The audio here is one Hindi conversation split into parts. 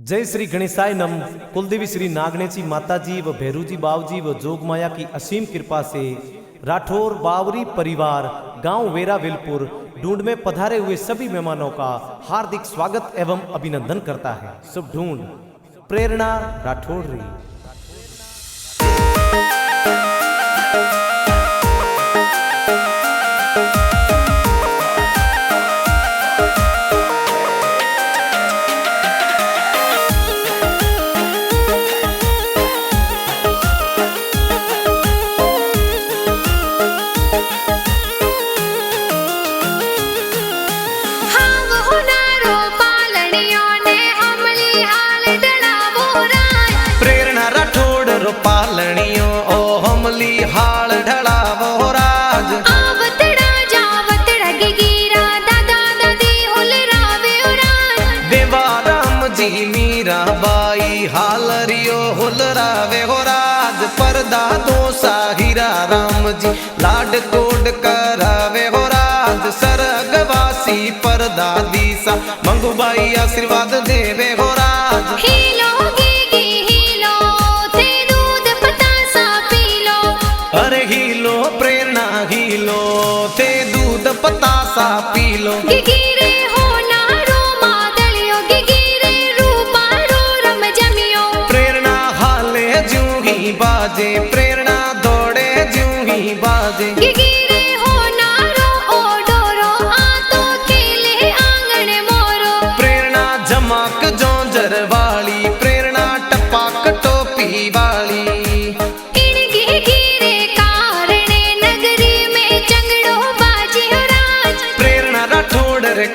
जय श्री गणेशाय नम। कुलदेवी श्री नागणेची माताजी व भैरूजी बावजी व जोगमाया की असीम कृपा से राठौर बावरी परिवार गांव वेरा विलपुर ढूंढ में पधारे हुए सभी मेहमानों का हार्दिक स्वागत एवं अभिनंदन करता है। शुभ ढूंढ प्रेरणा राठौर री। पालनियो ओ हमली हाल ढलावो राज आवतड़ा जावतड़ा गिगिरा दादा दादी हुलरावे राज देवा राम जी मीरा बाई हालरियो हुलरावे हो राज परदा दो साहिरा राम जी लाड कोड करावे हो राज सरगवासी परदा दीसा मंगूबाई आशीर्वाद देवे हो राज हीलो अरे हीलो प्रेरणा हीलो ते दूध पतासा पीलो गिगिरे हो नारो मादलियो गिगिरे रूपा रो रम जमियो प्रेरणा हाले जूही बाजे प्रेरणा दौड़े जूही बाजे गिगिरे हो नारो ओ डोरो आ तो खेले आंगन मोरो प्रेरणा जमाक जोंजर वाली प्रेरणा टपाक टोपी वाली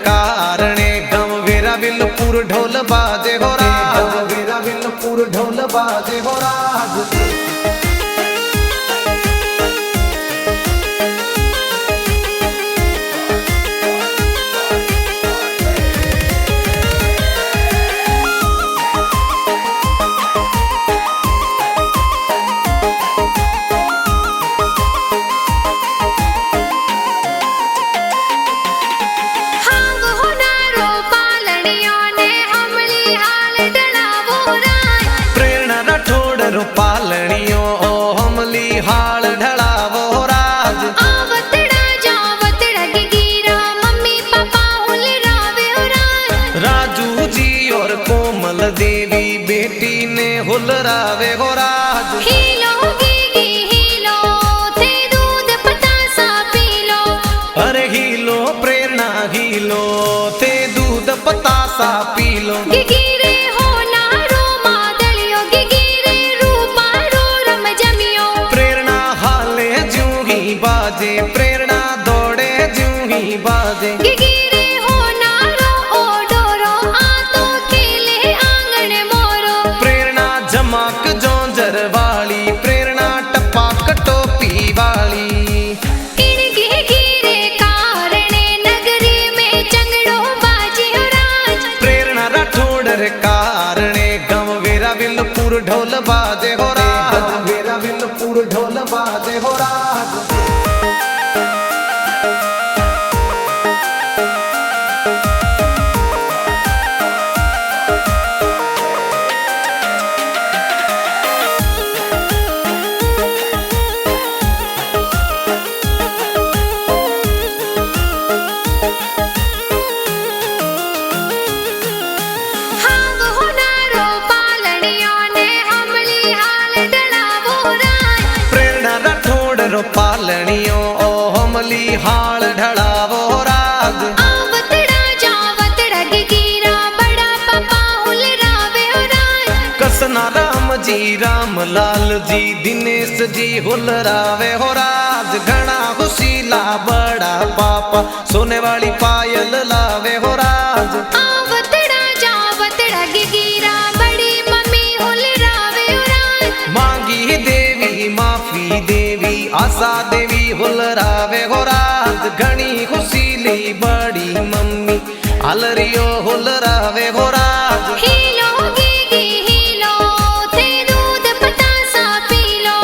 कारणे गम वेरा विलपुर ढोल बाजे हो राज वेरा विलपुर ढोल बाजे हो राज पालनियो ओ हमली हाल ढलावो राज आवतड़ा जावतड़ा गिगिरा मम्मी पापा हुलरावे राज राजू जी और कोमल देवी बेटी ने हुलरावे हो राज हीलो गिगी हीलो ते दूध पतासा पीलो अरे हीलो प्रेरणा हीलो ते दूध पतासा पीलो गिगिरे हो नारो मादलियो गिगिरे रूपा रो रम जमियो प्रेरणा हाले जूही बाजे प्रेरणा दौड़े जूही बाजे गिगिरे हो नारो ओ डोरो आ तो खेले आंगन मोरो प्रेरणा जमाक जोंजर वाली प्रेरणा टपाक टोपी वाली गिगिरे कारणे नगरी में चंगड़ो बाजी हो राज प्रेरणा राठौड़ कारणे गम वेरा विलपुर ढोल बाजे हो राज वेरा विलपुर ढोल बाजे हो राज पालनियो ओ हमली हाल ढलावो राज आवतड़ा जावतड़ा गिगिरा बड़ा पापा हुलरावे राज कसना राम जी राम लाल जी दिनेश जी हुलरावे हो राज घना खुशीला बड़ा पापा सोने वाली पायल लावे हो राज आवतड़ा जावतड़ा गिगिरा बड़ी मम्मी हुलरावे राज मांगी देवी माफी देवी आशा देवी हुलरावे हो राज घनी खुशीली बड़ी मम्मी अलरियो हुलरावे हो राज हीलो गिगी हीलो ते दूध पतासा पीलो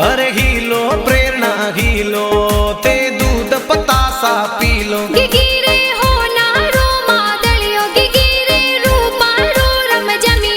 अरे हीलो प्रेरणा हीलो ते दूध पतासा पीलो गिगिरे हो नारो मादलियो गिगिरे रूपा रो रम जमी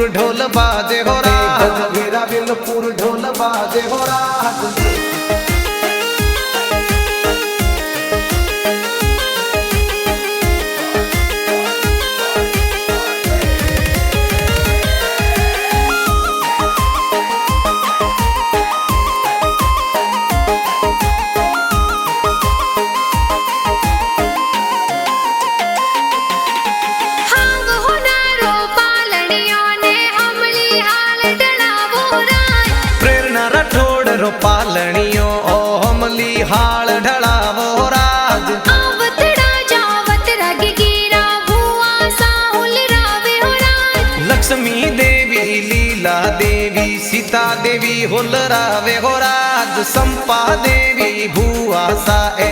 विलपुर ढोल बाजे हो राज मेरा विलपुर ढोल बाजे हो राज હાંગ હોનારો પાલણીઓને અમલી હાલ ડળાવો રાય प्रेरणा राठौड़ रो पालणियों ओ हमली हाल ढलावो राज આવતડા જાવત રગ ગીરા ભુવા સાહુલ રાવે હો રાય लक्ष्मी देवी लीला देवी सीता देवी होलरावे हो राज संपा देवी भुआ साए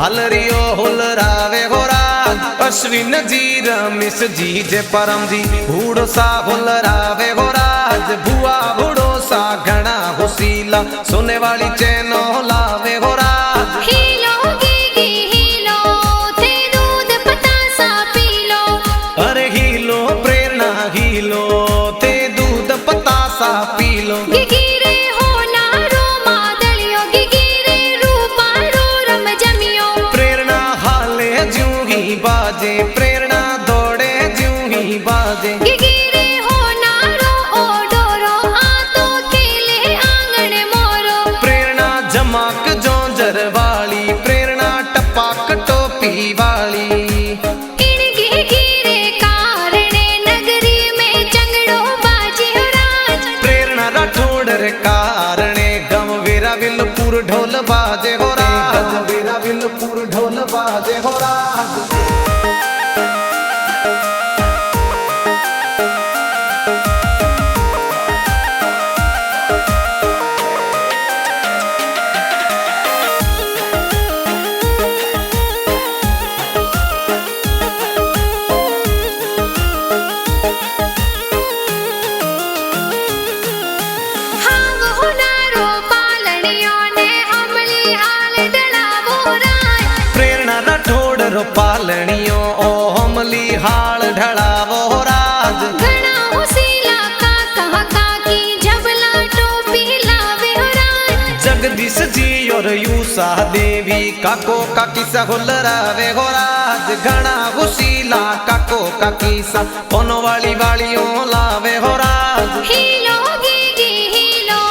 अलरियो होलरावे हो राज अश्विन जी रमेश जी जे परम जी बूढ़ो सा होलरावे हो राज भुआ बूढ़ो सा घना हुसीला सोने वाली चैनो लावे हो राज हीलो गीगी हीलो थे दूध पतासा पीलो अरे हीलो प्रेरणा हीलो ते दूध पतासा पी लो गिगिरे होनारो मादलियो गिगिरे रूपारो रम जमियो प्रेरणा हाले ज्यों ही बाजे प्रेरणा दौड़े ज्यों ही बाजे गिगिरे होनारो ओडोरो आतो केले आंगण मोरो प्रेरणा जमाक जोंजर वाली प्रेरणा टपाक टोपी वाली इन गिगिरे कारणे नगरी में चंगड़ो बाजी हो राज प्रेरणा राठौड़ रे कारणे गम वीरा विलपुर ढोल बाजे हो राज वीरा विलपुर ढोल बाजे हो राज હાંગ હોનારો પાલણીઓને અમલી હાલ ડળાવો રાય प्रेरणा राठौड़ रो पालणियों ओ हमली हाल ढलावो राज घणा होसीला काका काकी जबला टोपी लावे हो राय जगदीश जी और यूसा देवी काको काकी सा होलरावे हो राज घना हुसीला काको काकी सा पोनो वाली वालियों लावे हो राज हीलो गीगी हीलो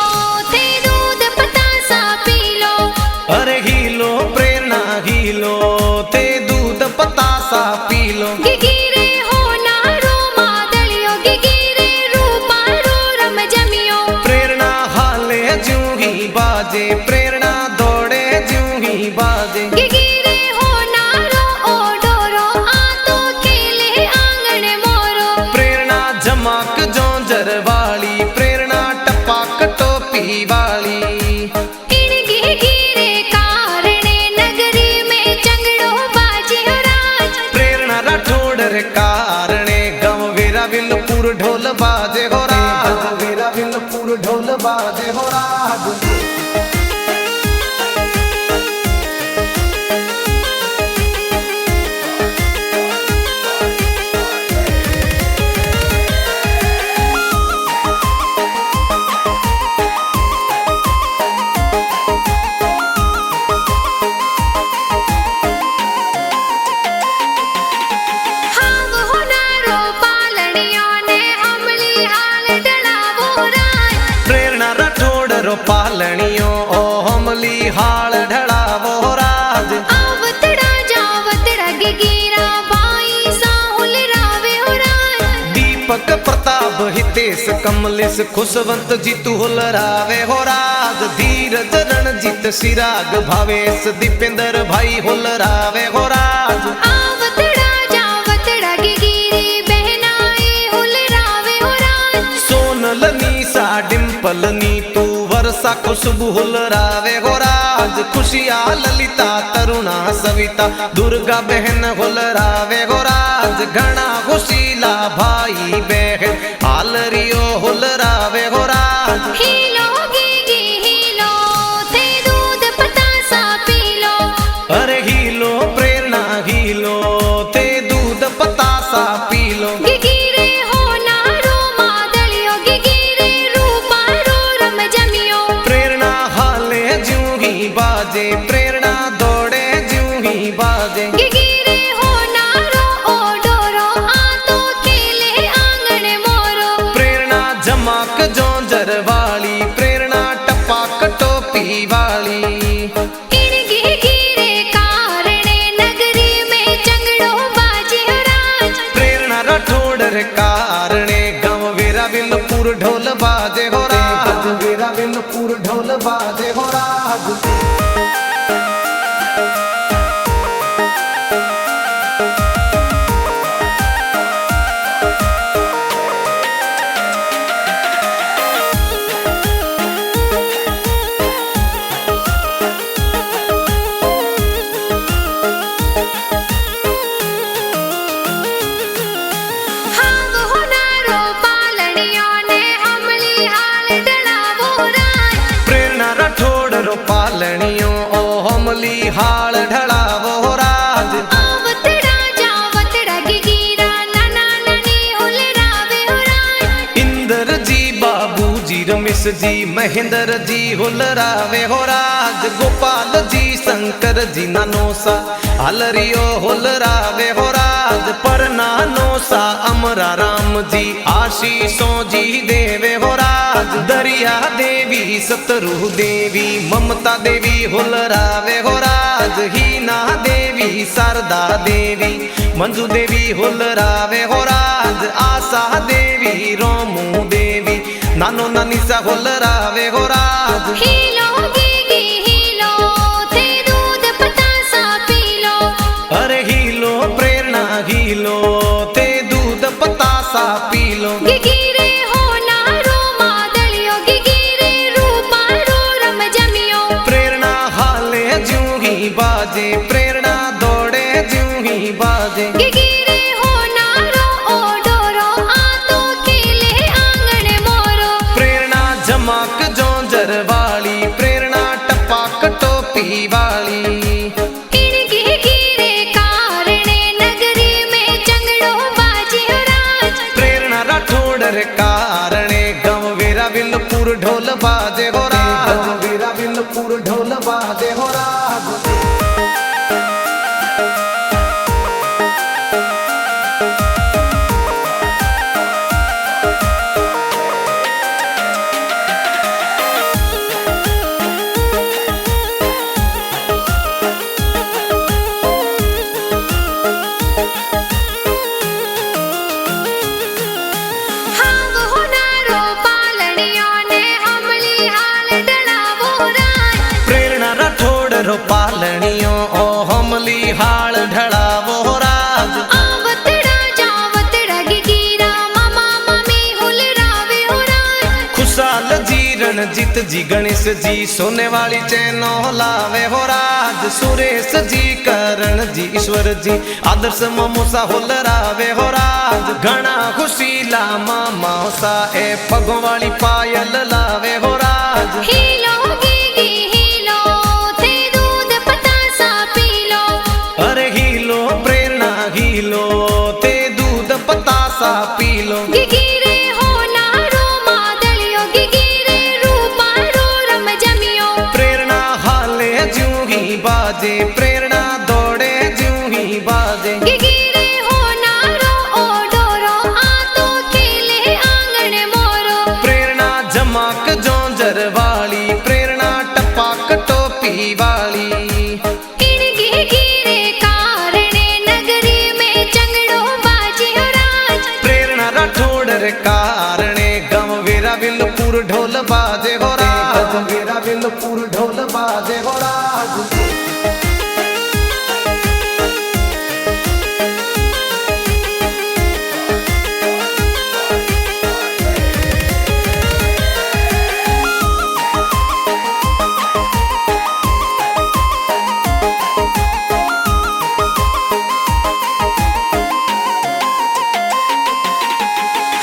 थे दूध पतासा पीलो अरे हीलो प्रेरणा हीलो ते दूध पतासा पी लो गिगिरे होनारो मादलियो गिगिरे रूपारो रम जमियो प्रेरणा हाले ज्यों ही बाजे प्रेरणा दौड़े ज्यों ही बाजे गिगिरे होनारो ओडोरो आतो केले आंगण मोरो प्रेरणा जमाक जोंजर वाली प्रेरणा टपाक टोपी वाली इन गिगिरे कारणे नगरी में चंगड़ो बाजी हो राज प्रेरणा राठौड़ रे कारणे गम वीरा विलपुर ढोल बाजे हो राज वीरा विलपुर ढोल बाजे हो राज હાંગ હોનારો પાલણીઓને અમલી હાલ ડળાવો રાય प्रेरणा राठौड़ रो पालणियों ओ हमली हाल ढलावो राज आवतड़ा जावत रग गीरा बाई साहुल रावे हो राय दीपक प्रताप हितेश कमलेश खुशवंत जीतू होलरावे हो राज धीरज रणजीत सिराग भावेश दीपेंद्र भाई होलरावे हो राज आवतड़ा जावत रग गीरी बहनाई हुल रावे हो राय सोनल नीसा डिम्पल नीतू वर्षा खुशबू होलरावे हो राज खुशिया ललिता तरुणा सविता दुर्गा बहन होलरावे हो राज घना खुशीला भाई बहन आलरियो होलरावे हो राज हीलो गीगी हीलो थे दूध पतासा पीलो अरे हीलो प्रेरणा हीलो ते दूध पतासा पी लो गिगिरे होनारो मादलियो जमाक जोंजर वाली प्रेरणा टपाक टोपी वाली इनके गिरे कारणे नगरी में चंगड़ो बाजे हो राज प्रेरणा राठौड़ कारणे गाँव वेरा विलपुर ढोल बाजे हो राज वेरा विलपुर ढोल बाजे हो राज हाव होनारो पालनियों ने हमली हाल डलावो राज प्रेरणा राठौड़ रो पालनियों ओ हमली हाल ढलावो राज आवतड़ा जावतड़ा गिगिरा नाना नानी हुलरावे हो राज इंदर जी बाबू जी रमेश जी महेंद्र जी हुलरावे हो राज गोपाल जी शंकर जी नानोसा हलरियो हुलरावे हो राज पर नानोसा अमरा राम जी आशीषों जी देवे हो राज दरिया देवी सतरू देवी ममता देवी हुलरावे हो राज हीना देवी शारदा देवी मंजू देवी हुलरावे हो राज आशा देवी रोमू देवी नानो नानी सा हुलरावे हो राज हीलो गिगी हीलो ते दूध पतासा पी लो अरे हीलो प्रेरणा हीलो ते दूध पतासा पी लो गिगिरे हो नारो मादलियो गिगिरे रूपा रो रम जमियो प्रेरणा हाले ज्यों ही बाजे प्रेरणा दौड़े ज्यों ही बाजे गिगिरे हो नारो ओ डोरो आ तो खेले आंगन मोरो प्रेरणा जमाक जोंजर वाली प्रेरणा टपाक टोपी वाली इनके गिरे कारणे नगरी में चंगड़ो बाजे हो राज प्रेरणा राठौड़ कारणे गाँव वेरा विलपुर ढोल बाजे हो राज वेरा विलपुर ढोल बाजे हो राज हाव होनारो पालनियों ने हमली हाल डलावो राज प्रेरणा राठौड़ रो पालनियों ओ हमली हाल ढलावो राज आवतड़ा जावतड़ा गिगिरा मामा मामी हुलरावे हो राज खुशाल जी रणजीत जी गणेश जी सोने वाली चैनो लावे हो राज सुरेश जी करण जी ईश्वर जी आदर्श ममोसा हुलरावे हो राज घना खुशीला मामा सा ए पगों वाली पायल लावे हो राज हीलो गिगी हीलो ते दूध पतासा पी लो अरे हीलो प्रेरणा हीलो ते दूध पतासा पी लो गिगिरे हो नारो मादलियो गिगिरे रूपा रो रम जमियो प्रेरणा हाले ज्यों ही बाजे प्रेरणा दौड़े ज्यों ही बाजे गिगिरे हो नारो ओ डोरो आ तो खेले आंगन मोरो प्रेरणा जमाक जोंजर वाली प्रेरणा टपाक टोपी वाली इनके गिरे कारणे नगरी में चंगड़ो बाजे हो राज प्रेरणा राठौड़ कारणे गाँव वेरा विलपुर ढोल बाजे हो राज वेरा विलपुर ढोल बाजे हो राज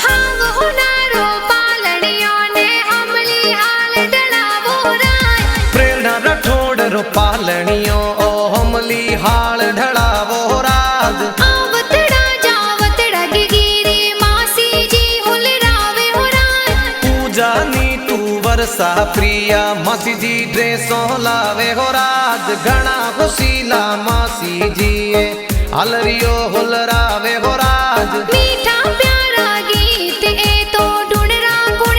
हाव होनारो पालनियों ने हमली हाल डलावो राज प्रेरणा राठौड़ रो पालनियों ओ हमली हाल ढलावो राज आवतड़ा जावतड़ा गिगिरी मासी जी हुलरावे हो राज पूजा नी तू वर्षा प्रिया मासी जी ड्रेसों लावे हो राज घना खुशीला मासी जी हलरियो हुलरावे हो राज मीठा प्यारा गीत ए तो ढूंढरा गुण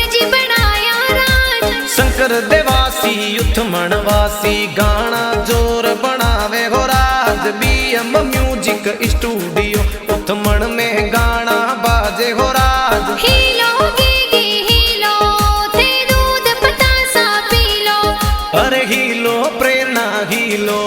उठमणवासी गाना जोर बनावे हो राज BM म्यूजिक स्टूडियो उठमण में गाना बाजे हो राज हीलो गीगी हीलो थे दूध पतासा पी लो अरे हीलो प्रेरणा हीलो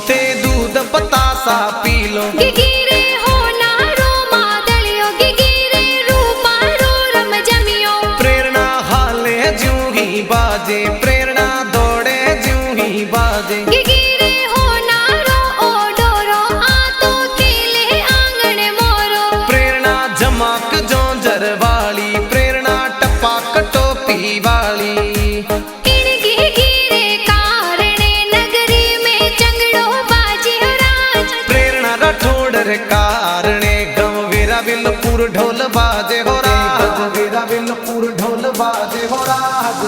थे दूध पतासा पी लो गिगिरे हो नारो मादलियो गिगिरे रूपा रो रम जमियो प्रेरणा हाले ज्यों ही बाजे प्रेरणा दौड़े ज्यों ही बाजे गिगिरे हो नारो ओ डोरो आ तो खेले आंगन मोरो प्रेरणा जमाक जोंजर वाली प्रेरणा टपाक टोपी वाली इन गिगिरे कारणे नगरी में चंगड़ो बाजे हो राज प्रेरणा राठौड़ रे कारणे गम वीरा विलपुर ढोल बाजे हो राज वीरा विलपुर ढोल बाजे हो राज